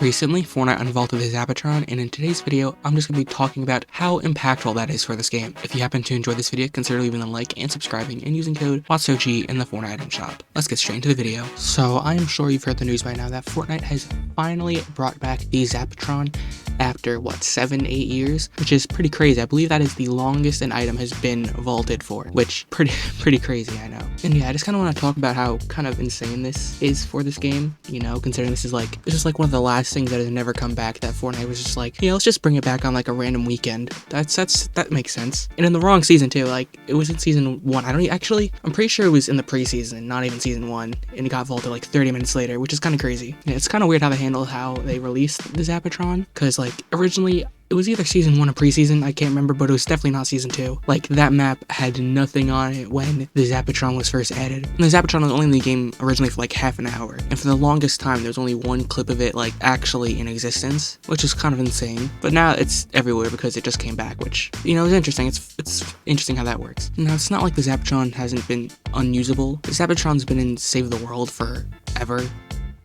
Recently, Fortnite unvaulted the Zapotron, and in today's video, I'm just going to be talking about how impactful that is for this game. If you happen to enjoy this video, consider leaving a like and subscribing and using code WATSOG in the Fortnite item shop. Let's get straight into the video. So, I am sure you've heard the news by now that Fortnite has finally brought back the Zapotron after, 7-8 years, which is pretty crazy. I believe that is the longest an item has been vaulted for, which pretty crazy, I know. And yeah, I just kind of want to talk about how kind of insane this is for this game, you know, considering this is like one of the last things that has never come back, that Fortnite was just like, yeah, let's just bring it back on like a random weekend. That makes sense. And in the wrong season too, like it was in season 1. I'm pretty sure it was in the preseason, not even season 1, and it got vaulted like 30 minutes later, which is kind of crazy. Yeah, it's kind of weird how they handle how they released the Zapotron, because like originally it was either season 1 or preseason, I can't remember, but it was definitely not season 2. Like, that map had nothing on it when the Zapotron was first added. And the Zapotron was only in the game originally for like half an hour. And for the longest time, there was only one clip of it, like, actually in existence, which is kind of insane. But now it's everywhere because it just came back, which, you know, is interesting. It's interesting how that works. Now, it's not like the Zapotron hasn't been unusable. The Zapotron's been in Save the World forever.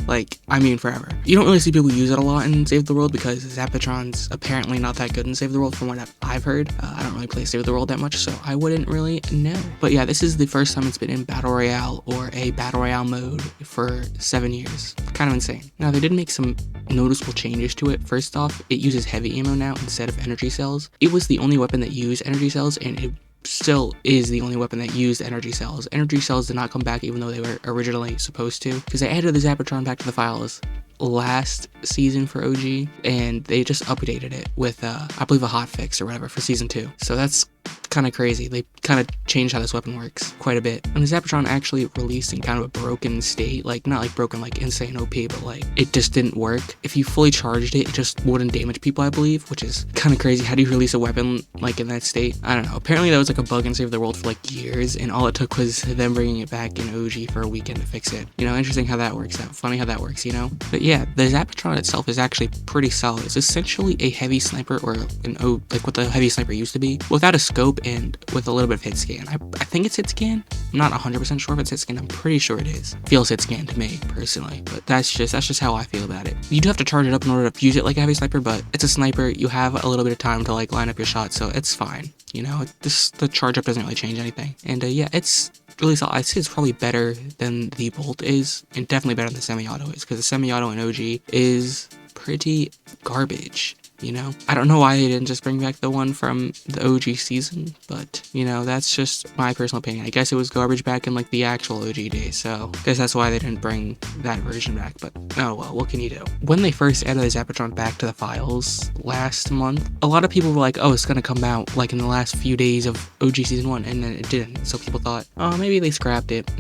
Forever. You don't really see people use it a lot in Save the World because Zapotron's apparently not that good in Save the World from what I've heard. I don't really play Save the World that much, so I wouldn't really know. But yeah, this is the first time it's been in Battle Royale or a Battle Royale mode for 7 years. Kind of insane. Now, they did make some noticeable changes to it. First off, it uses heavy ammo now instead of energy cells. It was the only weapon that used energy cells, and it still is the only weapon that used energy cells. Energy cells did not come back even though they were originally supposed to, because they added the Zapotron back to the files last season for OG, and they just updated it with I believe a hotfix or whatever for season 2. So that's kind of crazy. They kind of changed how this weapon works quite a bit. And the Zapotron actually released in kind of a broken state, like not like broken like insane OP, but like it just didn't work. If you fully charged it, it just wouldn't damage people, I believe, which is kind of crazy. How do you release a weapon like in that state? I don't know. Apparently that was like a bug in Save the World for like years, and all it took was them bringing it back in OG for a weekend to fix it. You know, interesting how that works out. Funny how that works, you know? But yeah, the Zapotron itself is actually pretty solid. It's essentially a heavy sniper, or like what the heavy sniper used to be, without a scope and with a little bit of hit scan. I think it's hit scan. I'm not 100% sure if it's hit scan. I'm pretty sure it is. Feels hit scan to me personally, but that's just how I feel about it. You do have to charge it up in order to use it like a heavy sniper, but it's a sniper. You have a little bit of time to like line up your shot, so it's fine. You know, the charge up doesn't really change anything. And yeah, it's really solid. I'd say it's probably better than the Bolt is, and definitely better than the semi-auto is, because the semi-auto in OG is pretty garbage. You know, I don't know why they didn't just bring back the one from the OG season, but, you know, that's just my personal opinion. I guess it was garbage back in, like, the actual OG days, so I guess that's why they didn't bring that version back, but oh well, what can you do? When they first added the Zapotron back to the files last month, a lot of people were like, oh, it's gonna come out, like, in the last few days of OG Season 1, and then it didn't, so people thought, oh, maybe they scrapped it,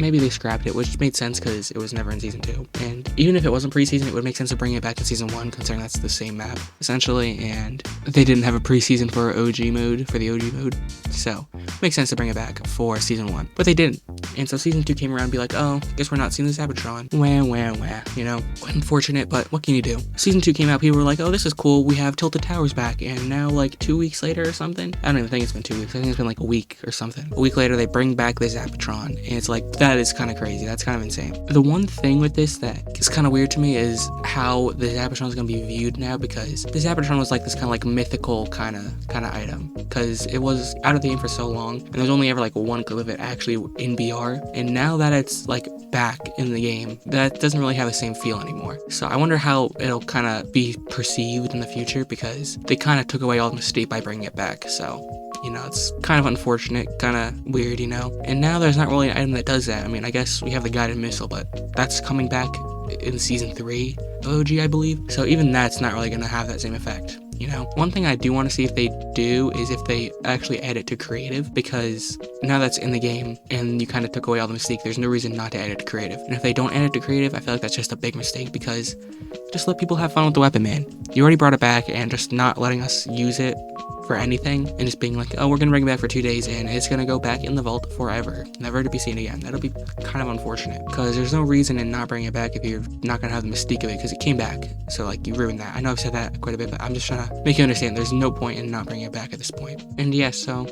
which made sense because it was never in Season 2, and even if it wasn't preseason, it would make sense to bring it back in Season 1, considering that's the same map, essentially, and they didn't have a preseason for OG mode, so makes sense to bring it back for season 1, but they didn't. And so season 2 came around and be like, oh, guess we're not seeing the Zapotron. Wah, you know, unfortunate, but what can you do? Season 2 came out, people were like, oh, this is cool, we have Tilted Towers back, and now like 2 weeks later or something, I don't even think it's been 2 weeks, I think it's been like a week or something. A week later, they bring back the Zapotron, and it's like, that is kind of crazy, that's kind of insane. The one thing with this that is kind of weird to me is how the Zapotron is going to be viewed now, because the Zapotron was like this kind of like mythical kind of item, because it was out of the game for so long, and there's only ever like one clip of it actually in BR, and now that it's like back in the game, that doesn't really have the same feel anymore. So I wonder how it'll kind of be perceived in the future, because they kind of took away all the mystique by bringing it back. So, you know, it's kind of unfortunate, kind of weird, you know, and now there's not really an item that does that. I mean, I guess we have the guided missile, but that's coming back in season 3 of OG, I believe, so even that's not really going to have that same effect. You know, one thing I do want to see if they do is if they actually add it to creative, because now that's in the game and you kind of took away all the mystique, there's no reason not to add it to creative. And if they don't add it to creative, I feel like that's just a big mistake, because just let people have fun with the weapon, man. You already brought it back, and just not letting us use it for anything and just being like, oh, we're gonna bring it back for 2 days and it's gonna go back in the vault forever, never to be seen again. That'll be kind of unfortunate, because there's no reason in not bringing it back if you're not gonna have the mystique of it, because it came back, so like you ruined that. I know I've said that quite a bit, but I'm just trying to make you understand there's no point in not bringing it back at this point. And yeah, so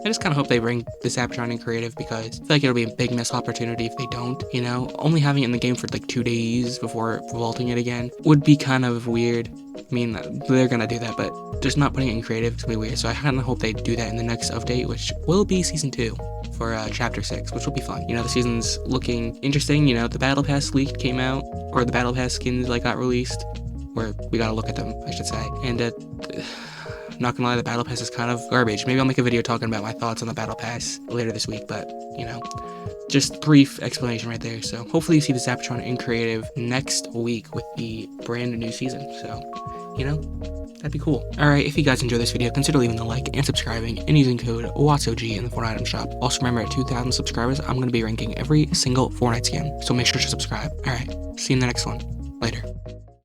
I just kind of hope they bring the Zapotron in creative, because I feel like it'll be a big missed opportunity if they don't, you know? Only having it in the game for like 2 days before vaulting it again would be kind of weird. I mean, they're gonna do that, but just not putting it in creative is gonna be weird. So I kind of hope they do that in the next update, which will be Season 2 for Chapter 6, which will be fun. You know, the season's looking interesting. You know, the Battle Pass leak came out, or the Battle Pass skins like got released, or we gotta look at them, I should say. And not gonna lie, the Battle Pass is kind of garbage. Maybe I'll make a video talking about my thoughts on the Battle Pass later this week, but, you know, just brief explanation right there. So hopefully you see the Zapotron in creative next week with the brand new season. So, you know, that'd be cool. Alright, if you guys enjoyed this video, consider leaving a like and subscribing and using code WATSOG in the Fortnite item shop. Also remember, at 2,000 subscribers, I'm going to be ranking every single Fortnite skin, so make sure to subscribe. Alright, see you in the next one. Later.